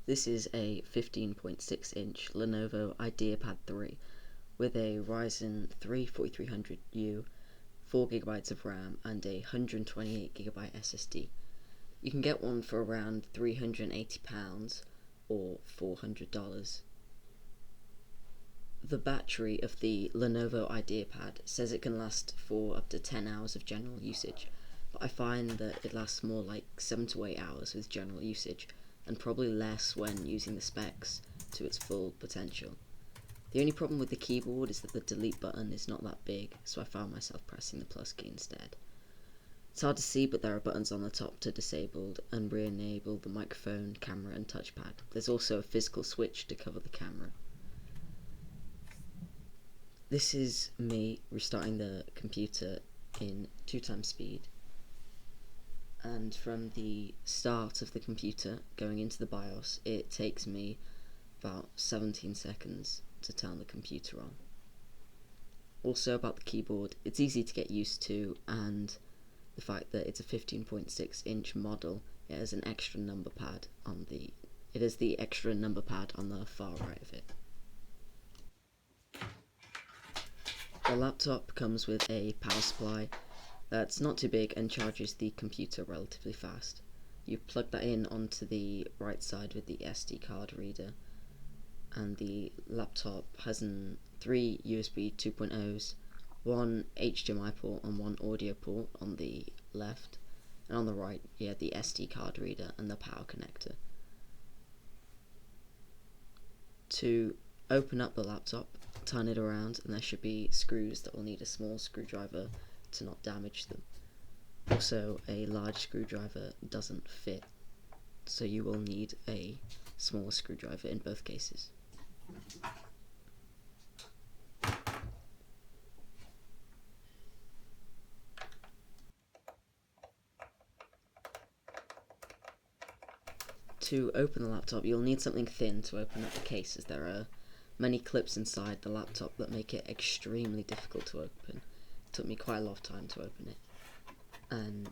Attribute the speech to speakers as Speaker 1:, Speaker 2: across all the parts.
Speaker 1: This is a 15.6-inch Lenovo IdeaPad 3 with a Ryzen 3 4300U, 4GB of RAM and a 128GB SSD. You can get one for around £380 or $400. The battery of the Lenovo IdeaPad says it can last for up to 10 hours of general usage, but I find that it lasts more like 7 to 8 hours with general usage, and probably less when using the specs to its full potential. The only problem with the keyboard is that the delete button is not that big, so I found myself pressing the plus key instead. It's hard to see, but there are buttons on the top to disable and re-enable the microphone, camera and touchpad. There's also a physical switch to cover the camera. This is me restarting the computer in 2x speed, and from the start of the computer going into the BIOS it takes me about 17 seconds to turn the computer on. Also about the keyboard, it's easy to get used to, and the fact that it's a 15.6-inch model, it has an extra number pad on the extra number pad on the far right of it. The laptop comes with a power supply that's not too big and charges the computer relatively fast. You plug that in onto the right side with the SD card reader, and the laptop has 3 USB 2.0s, 1 HDMI port and 1 audio port on the left, and on the right you have the SD card reader and the power connector. To open up the laptop, turn it around, and there should be screws that will need a small screwdriver to not damage them. Also, a large screwdriver doesn't fit, so you will need a small screwdriver in both cases. To open the laptop, you'll need something thin to open up the case, as there are many clips inside the laptop that make it extremely difficult to open. It took me quite a lot of time to open it. And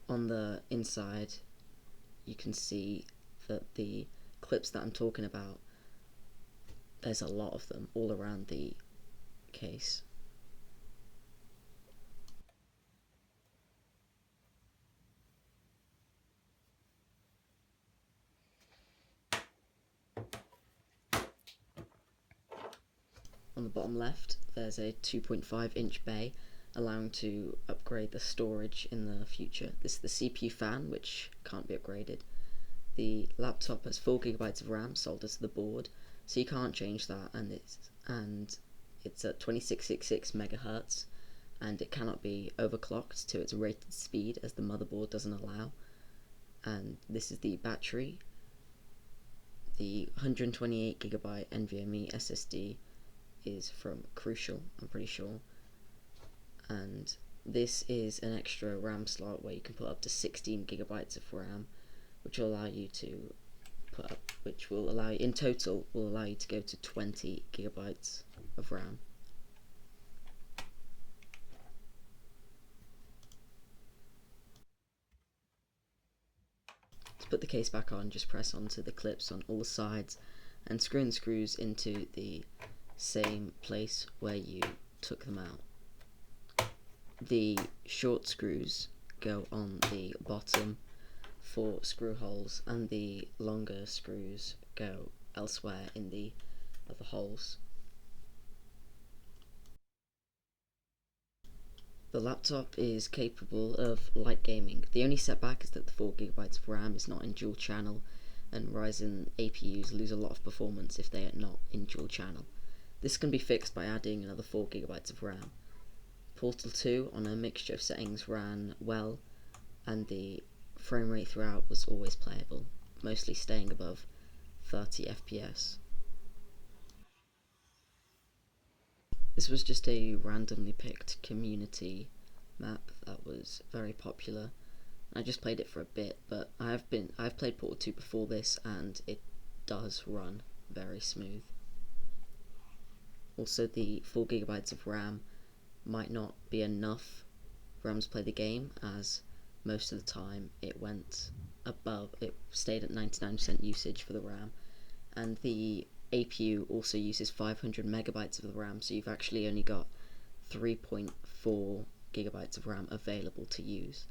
Speaker 1: on the inside you can see that the clips that I'm talking about, there's a lot of them all around the case. On the bottom left there's a 2.5-inch bay, allowing to upgrade the storage in the future. This is the CPU fan, which can't be upgraded. The laptop has 4GB of RAM soldered to the board, so you can't change that, and it's at 2666 MHz, and it cannot be overclocked to its rated speed, as the motherboard doesn't allow. And this is the battery. The 128GB NVMe SSD is from Crucial, I'm pretty sure, and this is an extra RAM slot where you can put up to 16GB of RAM, which will allow you to in total will allow you to go to 20GB of RAM. To put the case back on, just press onto the clips on all sides and screw in the screws into the same place where you took them out. The short screws go on the bottom for screw holes, and the longer screws go elsewhere in the other holes. The laptop is capable of light gaming. The only setback is that the 4GB of RAM is not in dual channel, and Ryzen APUs lose a lot of performance if they are not in dual channel. This can be fixed by adding another 4GB of RAM. Portal 2 on a mixture of settings ran well, and the frame rate throughout was always playable, mostly staying above 30 FPS. This was just a randomly picked community map that was very popular. I just played it for a bit, but I've played Portal 2 before this, and it does run very smooth. Also, the 4GB of RAM might not be enough RAM to play the game, as most of the time it went above, it stayed at 99% usage for the RAM, and the APU also uses 500 megabytes of the RAM, so you've actually only got 3.4 gigabytes of RAM available to use.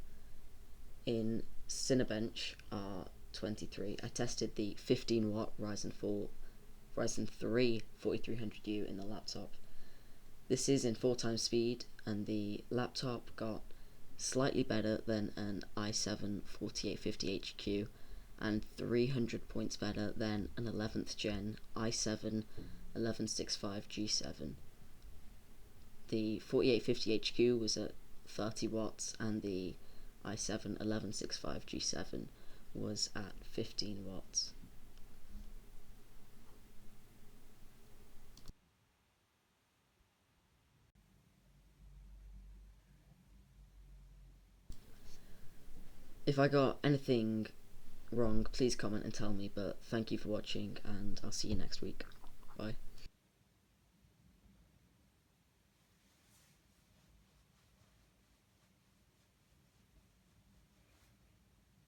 Speaker 1: In Cinebench R23, I tested the 15 watt Ryzen 3 4300U in the laptop. This is in 4 times speed, and the laptop got slightly better than an i7 4850HQ and 300 points better than an 11th gen i7 1165G7. The 4850HQ was at 30 watts and the i7 1165G7 was at 15 watts. If I got anything wrong, please comment and tell me, but thank you for watching, and I'll see you next week. Bye.